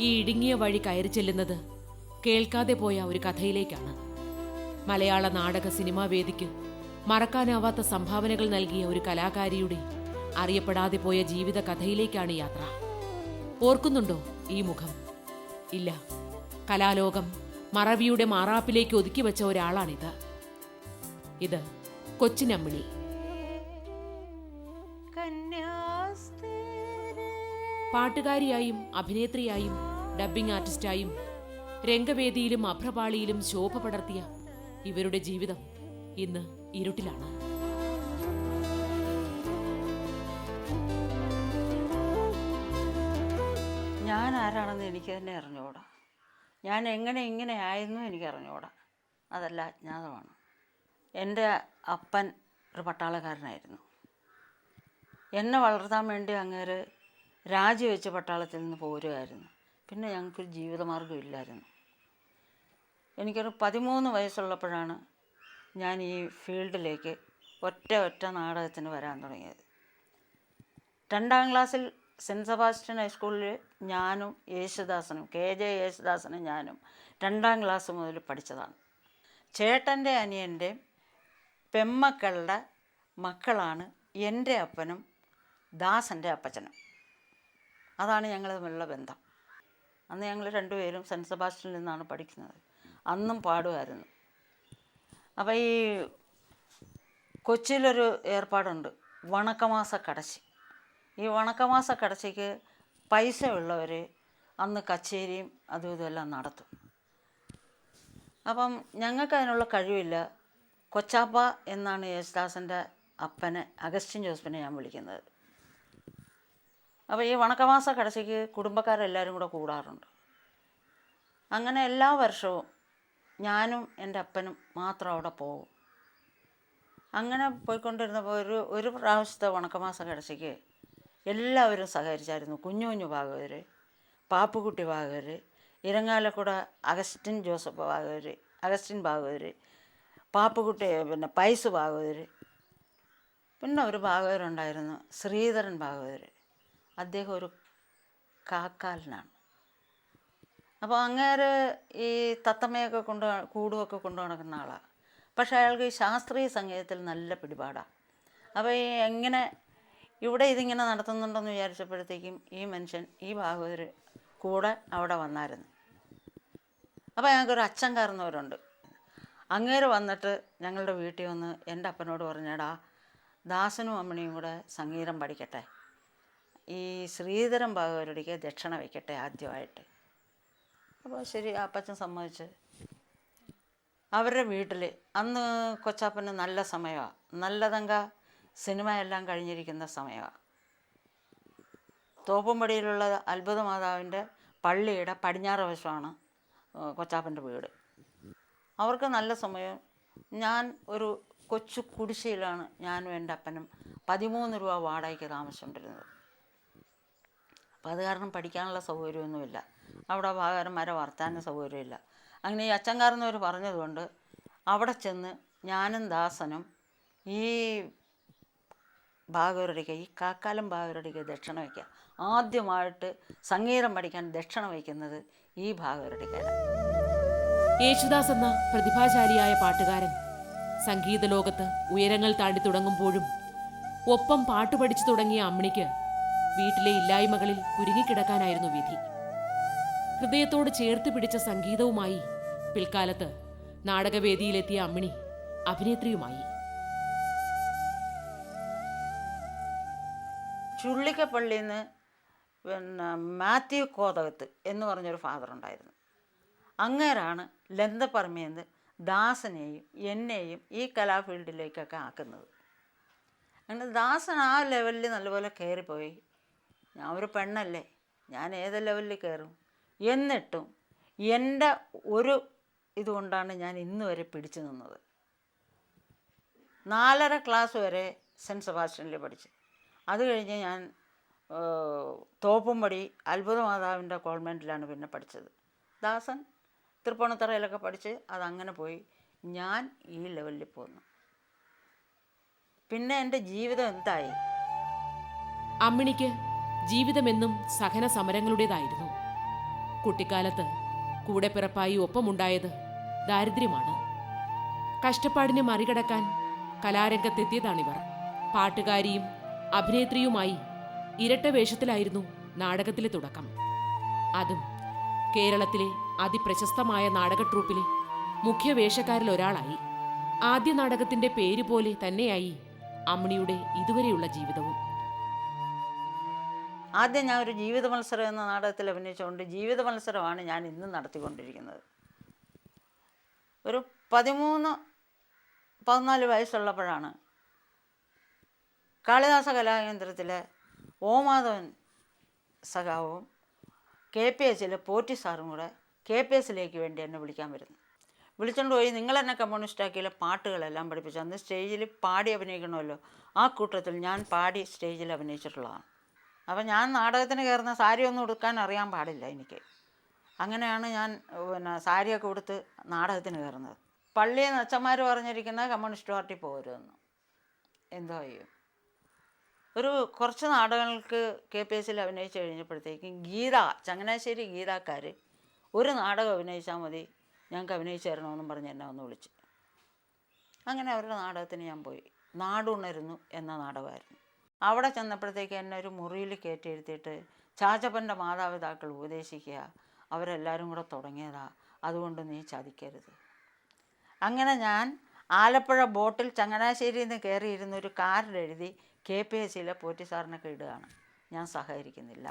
ഈ ഇടുങ്ങിയ വഴി കയറി ചെല്ലുന്നത് കേൾക്കാതെ പോയ ഒരു കഥയിലേക്കാണ്. മലയാള നാടക സിനിമാ വേദിക്ക് മറക്കാനാവാത്ത സംഭാവനകൾ നൽകിയ ഒരു കലാകാരിയുടെ അറിയപ്പെടാതെ പോയ ജീവിത കഥയിലേക്കാണ് യാത്ര. ഓർക്കുന്നുണ്ടോ ഈ മുഖം? ഇല്ല. കലാലോകം മറവിയുടെ മാറാപ്പിലേക്ക് ഒതുക്കി വെച്ച ഒരാളാണിത്. ഇത് കൊച്ചിനമ്മിണി. പാട്ടുകാരിയായും അഭിനേത്രിയായും ഡബ്ബിംഗ് ആർട്ടിസ്റ്റായും രംഗവേദിയിലും അഭ്രപാളിയിലും ശോഭ പടർത്തിയ ഇവരുടെ ജീവിതം ഇന്ന് ഇരുട്ടിലാണ്. ഞാൻ ആരാണെന്ന് എനിക്ക് തന്നെ അറിഞ്ഞുകൂടാ. ഞാൻ എങ്ങനെ ഇങ്ങനെ ആയിരുന്നു എനിക്ക് അറിഞ്ഞുകൂടാ. അതല്ല അജ്ഞാതമാണ്. എൻ്റെ അപ്പൻ ഒരു പട്ടാളക്കാരനായിരുന്നു. എന്നെ വളർത്താൻ വേണ്ടി അങ്ങേര് രാജിവെച്ച് പട്ടാളത്തിൽ നിന്ന് പോരുമായിരുന്നു. പിന്നെ ഞങ്ങൾക്കൊരു ജീവിതമാർഗ്ഗം ഇല്ലായിരുന്നു. എനിക്കൊരു 13 വയസ്സുള്ളപ്പോഴാണ് ഞാൻ ഈ ഫീൽഡിലേക്ക് ഒറ്റ നാടകത്തിന് വരാൻ തുടങ്ങിയത്. 2ാം ക്ലാസ്സിൽ സെൻറ്റ് സെബാസ്റ്റ്യൻ ഹൈസ്കൂളിൽ ഞാനും യേശുദാസനും KJ യേശുദാസനും ഞാനും 2ാം ക്ലാസ് മുതൽ പഠിച്ചതാണ്. ചേട്ടൻ്റെ അനിയൻ്റെ പെമ്മക്കളുടെ മക്കളാണ് എൻ്റെ അപ്പനും ദാസൻ്റെ അപ്പച്ചനും. അതാണ് ഞങ്ങൾ തമ്മിലുള്ള ബന്ധം. അന്ന് ഞങ്ങൾ രണ്ടുപേരും സെൻറ്റ് സെബാസ്റ്റ്യനിൽ നിന്നാണ് പഠിക്കുന്നത്. അന്നും പാടുമായിരുന്നു. അപ്പോൾ ഈ കൊച്ചിയിലൊരു ഏർപ്പാടുണ്ട്, വണക്കമാസ കടശി. ഈ വണക്കമാസ കടശിക്ക് പൈസ ഉള്ളവർ അന്ന് കച്ചേരിയും അതും ഇതുമെല്ലാം നടത്തും. അപ്പം ഞങ്ങൾക്ക് അതിനുള്ള കഴിവില്ല. കൊച്ചാപ്പ എന്നാണ് യേശുദാസൻ്റെ അപ്പനെ അഗസ്റ്റിൻ ജോസഫിനെ ഞാൻ വിളിക്കുന്നത്. അപ്പോൾ ഈ വണക്കമാസ കടശിക്ക് കുടുംബക്കാരെല്ലാവരും കൂടെ കൂടാറുണ്ട്. അങ്ങനെ എല്ലാ വർഷവും ഞാനും എൻ്റെ അപ്പനും മാത്രം അവിടെ പോകും. അങ്ങനെ പോയിക്കൊണ്ടിരുന്നപ്പോൾ ഒരു പ്രാവശ്യത്തെ വണക്കമാസ കടശിക്ക് എല്ലാവരും സഹകരിച്ചായിരുന്നു. Kunju Bhagavathar, Pappukutty Bhagavathar, Irinjalakuda Augustine Joseph Bhagavathar, Augustine Bhagavathar, Pappukutty പിന്നെ പൈസ് ഭാഗവതർ, പിന്നെ ഒരു ഭാഗവതരുണ്ടായിരുന്നു ശ്രീധരൻ ഭാഗവതർ. അദ്ദേഹം ഒരു കാക്കാലനാണ്. അപ്പോൾ അങ്ങേര് ഈ തത്തമ്മയൊക്കെ കൂടുമൊക്കെ കൊണ്ടു നടക്കുന്ന ആളാണ്. പക്ഷേ അയാൾക്ക് ഈ ശാസ്ത്രീയ സംഗീതത്തിൽ നല്ല പിടിപാടാണ്. അപ്പോൾ ഈ എങ്ങനെ ഇവിടെ ഇതിങ്ങനെ നടത്തുന്നുണ്ടെന്ന് വിചാരിച്ചപ്പോഴത്തേക്കും ഈ മനുഷ്യൻ ഈ ഭാഗവതർ കൂടെ അവിടെ വന്നായിരുന്നു. അപ്പോൾ ഞങ്ങൾക്കൊരു അച്ചൻകാരനവരുണ്ട്. അങ്ങേര് വന്നിട്ട് ഞങ്ങളുടെ വീട്ടിൽ വന്ന് എൻ്റെ അപ്പനോട് പറഞ്ഞേടാ, ദാസനും അമ്മണിയും കൂടെ സംഗീതം പഠിക്കട്ടെ, ഈ ശ്രീധരൻ ഭാഗവതരുടെക്ക് ദക്ഷിണ വയ്ക്കട്ടെ ആദ്യമായിട്ട്. അപ്പോൾ ശരി, അപ്പച്ചൻ സമ്മതിച്ച്. അവരുടെ വീട്ടിൽ അന്ന് കൊച്ചാപ്പന് നല്ല സമയമാണ്, നല്ലതങ്ക സിനിമയെല്ലാം കഴിഞ്ഞിരിക്കുന്ന സമയമാണ്. തോപ്പുംപടിയിലുള്ള അത്ഭുത മാതാവിൻ്റെ പള്ളിയുടെ പടിഞ്ഞാറ് വശമാണ് കൊച്ചാപ്പൻ്റെ വീട്. അവർക്ക് നല്ല സമയം. ഞാൻ ഒരു കൊച്ചു കുടിശ്ശിയിലാണ് ഞാനും എൻ്റെ അപ്പനും 13 രൂപ വാടകയ്ക്ക് താമസിച്ചുകൊണ്ടിരുന്നത്. അപ്പം അത് കാരണം പഠിക്കാനുള്ള സൗകര്യമൊന്നുമില്ല. അവിടെ ഭാഗവതന്മാരെ വർത്താനും സൗകര്യമില്ല. അങ്ങനെ ഈ അച്ചൻകാരനവർ പറഞ്ഞതുകൊണ്ട് അവിടെ ചെന്ന് ഞാനും ദാസനും ഈ ഭാഗവതരുടെക്ക്, ഈ കാക്കാലം ഭാഗവതരുടെക്ക് ദക്ഷിണ വയ്ക്കുക. ആദ്യമായിട്ട് സംഗീതം പഠിക്കാൻ ദക്ഷിണ വയ്ക്കുന്നത് ഈ ഭാഗവതരുടെക്കാണ്. യേശുദാസ് എന്ന പ്രതിഭാശാലിയായ പാട്ടുകാരൻ സംഗീത ലോകത്ത് ഉയരങ്ങൾ താണ്ടി തുടങ്ങുമ്പോഴും ഒപ്പം പാട്ട് പഠിച്ചു തുടങ്ങിയ അമ്മിണിക്ക് വീട്ടിലെ ഇല്ലായ്മകളിൽ കുരുങ്ങിക്കിടക്കാനായിരുന്നു വിധി. ഹൃദയത്തോട് ചേർത്ത് പിടിച്ച സംഗീതവുമായി പിൽക്കാലത്ത് നാടകവേദിയിലെത്തിയ അമ്മിണി അഭിനേത്രിയുമായി. ചുള്ളിക്കപ്പള്ളിയിൽ നിന്ന് പിന്നെ മാത്യു കോതകത്ത് എന്ന് പറഞ്ഞൊരു ഫാദർ ഉണ്ടായിരുന്നു. അങ്ങേരാണ് ലന്തപ്പറമ്പിന്ന് ദാസനെയും എന്നെയും ഈ കലാഫീൽഡിലേക്കൊക്കെ ആക്കുന്നത്. അങ്ങനെ ദാസൻ ആ ലെവലിൽ നല്ലപോലെ കയറിപ്പോയി. ഞാൻ ഒരു പെണ്ണല്ലേ, ഞാൻ ഏത് ലെവലിൽ കയറും? എന്നിട്ടും എൻ്റെ ഒരു ഇതുകൊണ്ടാണ് ഞാൻ ഇന്ന് വരെ പിടിച്ചു നിന്നത്. 4.5 ക്ലാസ് വരെ സെൻറ്റ് സെബാസ്റ്റ്യനിൽ പഠിച്ചു. അത് കഴിഞ്ഞ് ഞാൻ തോപ്പുംപടി അത്ഭുത മാതാവിൻ്റെ കോൺവെൻറ്റിലാണ് പിന്നെ പഠിച്ചത്. ദാസൻ തൃപ്പൂണിത്തറയിലൊക്കെ പഠിച്ച് അതങ്ങനെ പോയി. ഞാൻ ഈ ലെവലിൽ പോന്നു. പിന്നെ എൻ്റെ ജീവിതം എന്തായി? അമ്മിണിക്ക് ജീവിതമെന്നും സഹന സമരങ്ങളുടേതായിരുന്നു. കുട്ടിക്കാലത്ത് കൂടെ പിറപ്പായി ഒപ്പമുണ്ടായത് ദാരിദ്ര്യമാണ്. കഷ്ടപ്പാടിനെ മറികടക്കാൻ കലാരംഗത്തെത്തിയതാണിവർ. പാട്ടുകാരിയും അഭിനേത്രിയുമായി ഇരട്ട വേഷത്തിലായിരുന്നു നാടകത്തിലെ തുടക്കം. അതും കേരളത്തിലെ അതിപ്രശസ്തമായ നാടക ട്രൂപ്പിലെ മുഖ്യ വേഷക്കാരിൽ ഒരാളായി. ആദ്യ നാടകത്തിന്റെ പേര് പോലെ തന്നെയായി അമ്മിണിയുടെ ഇതുവരെയുള്ള ജീവിതവും. ആദ്യം ഞാൻ ഒരു ജീവിത മത്സരം എന്ന നാടകത്തിൽ അഭിനയിച്ചുകൊണ്ട് ജീവിത മത്സരമാണ് ഞാൻ ഇന്നും നടത്തിക്കൊണ്ടിരിക്കുന്നത്. ഒരു 13-14 വയസ്സുള്ളപ്പോഴാണ് കാളിദാസ കലാകേന്ദ്രത്തിലെ ഓമാധവൻ സഖാവും KPSലെ പോറ്റി സാറും കൂടെ KPSലേക്ക് വേണ്ടി എന്നെ വിളിക്കാൻ വരുന്നു. വിളിച്ചുകൊണ്ട് പോയി, നിങ്ങളെന്നെ കമ്മ്യൂണിസ്റ്റാക്കിയിലെ പാട്ടുകളെല്ലാം പഠിപ്പിച്ചു. അന്ന് സ്റ്റേജിൽ പാടി അഭിനയിക്കണമല്ലോ, ആ കൂട്ടത്തിൽ ഞാൻ പാടി സ്റ്റേജിൽ അഭിനയിച്ചിട്ടുള്ളതാണ്. അപ്പം ഞാൻ നാടകത്തിന് കയറുന്ന സാരിയൊന്നും ഉടുക്കാൻ അറിയാൻ പാടില്ല എനിക്ക്. അങ്ങനെയാണ് ഞാൻ സാരിയൊക്കെ ഉടുത്ത് നാടകത്തിന് കയറുന്നത്. പള്ളിയിൽ നിന്ന് അച്ഛന്മാർ പറഞ്ഞിരിക്കുന്ന കമ്മ്യൂണിസ്റ്റ് പാർട്ടി പോരുമെന്ന്. എന്തോ ചെയ്യും. ഒരു കുറച്ച് നാടകങ്ങൾക്ക് KPSൽ അഭിനയിച്ച് കഴിഞ്ഞപ്പോഴത്തേക്കും ചങ്ങനാശ്ശേരി ഗീതാക്കാർ ഒരു നാടകം അഭിനയിച്ചാൽ മതി, ഞങ്ങൾക്ക് അഭിനയിച്ച് തരണമെന്നും പറഞ്ഞ് എന്നെ ഒന്ന് വിളിച്ചു. അങ്ങനെ അവരുടെ നാടകത്തിന് ഞാൻ പോയി. നാടുണരുന്നു എന്ന നാടകമായിരുന്നു. അവിടെ ചെന്നപ്പോഴത്തേക്ക് എന്നെ ഒരു മുറിയിൽ കയറ്റി ഇരുത്തിയിട്ട് ചാച്ചപ്പൻ്റെ മാതാപിതാക്കൾ ഉപദേശിക്കുക, അവരെല്ലാവരും കൂടെ തുടങ്ങിയതാ, അതുകൊണ്ട് നീ ചതിക്കരുത്. അങ്ങനെ ഞാൻ ആലപ്പുഴ ബോട്ടിൽ ചങ്ങനാശ്ശേരിയിൽ നിന്ന് കയറിയിരുന്ന ഒരു കാർഡ് എഴുതി KPSലെ പോറ്റി സാറിനൊക്കെ ഇടുകയാണ്. ഞാൻ സഹകരിക്കുന്നില്ല.